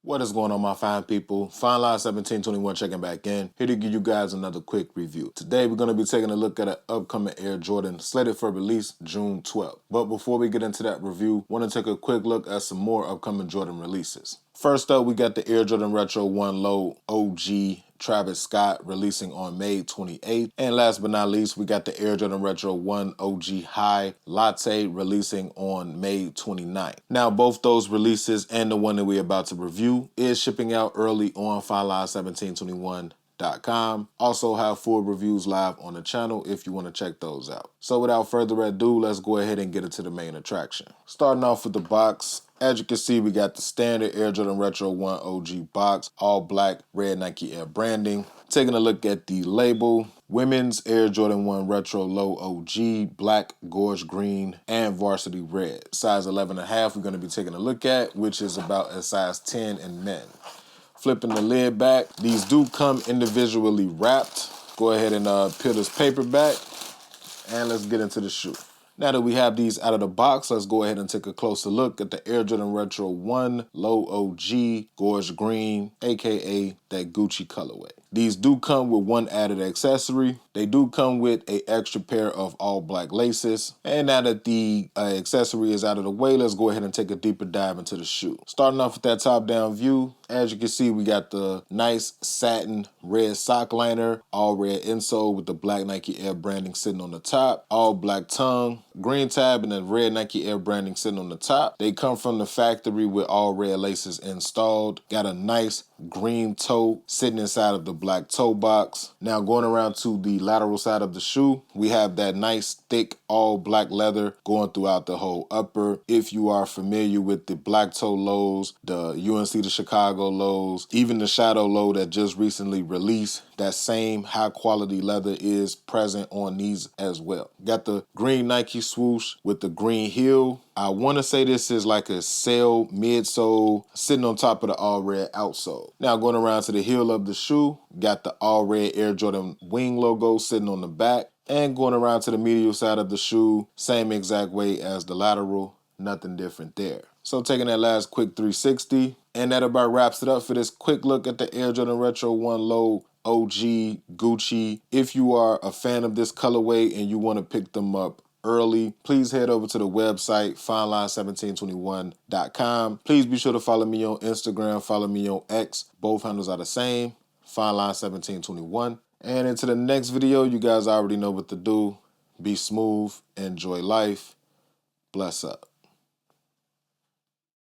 What is going on, my fine people? Fine Line 1721 checking back in, here to give you guys another quick review. Today we're going to be taking a look at an upcoming Air Jordan slated for release June 12th. But before we get into that review, I want to take a quick look at some more upcoming Jordan releases. First up, we got the Air Jordan Retro 1 Low OG Travis Scott releasing on May 28th. And last but not least, we got the Air Jordan Retro 1 OG High Latte releasing on May 29th. Now, both those releases and the one that we're about to review is shipping out early on FineLine1721.com. Also have full reviews live on the channel if you want to check those out. So without further ado, let's go ahead and get into the main attraction. Starting off with the box. As you can see, we got the standard Air Jordan Retro 1 OG box, all black, red Nike Air branding. Taking a look at the label, women's Air Jordan 1 Retro Low OG, black, gorge green, and varsity red. Size 11.5 we're going to be taking a look at, which is about a size 10 in men. Flipping the lid back, these do come individually wrapped. Go ahead and peel this paper back, and let's get into the shoe. Now that we have these out of the box, let's go ahead and take a closer look at the Air Jordan Retro 1 Low OG Gorge Green, aka that Gucci colorway. These do come with one added accessory. They do come with an extra pair of all black laces. And now that the accessory is out of the way, let's go ahead and take a deeper dive into the shoe. Starting off with that top-down view, as you can see, we got the nice satin red sock liner, all red insole with the black Nike Air branding sitting on the top, all black tongue, green tab, and then red Nike Air branding sitting on the top. They come from the factory with all red laces installed. Got a nice green toe sitting inside of the black toe box. Now going around to the lateral side of the shoe, we have that nice thick all black leather going throughout the whole upper. If you are familiar with the black toe lows, the UNC to Chicago lows, even the shadow low that just recently released, that same high quality leather is present on these as well. Got the green Nike swoosh with the green heel. I want to say this is like a sail midsole sitting on top of the all red outsole. Now going around to the heel of the shoe, got the all red Air Jordan wing logo sitting on the back. And going around to the medial side of the shoe, same exact way as the lateral, nothing different there. So taking that last quick 360, and that about wraps it up for this quick look at the Air Jordan Retro 1 Low OG Gucci. If you are a fan of this colorway and you want to pick them up early, please head over to the website, FineLine1721.com. Please be sure to follow me on Instagram, follow me on X. Both handles are the same, FineLine1721. And into the next video, you guys already know what to do. Be smooth, enjoy life, bless up.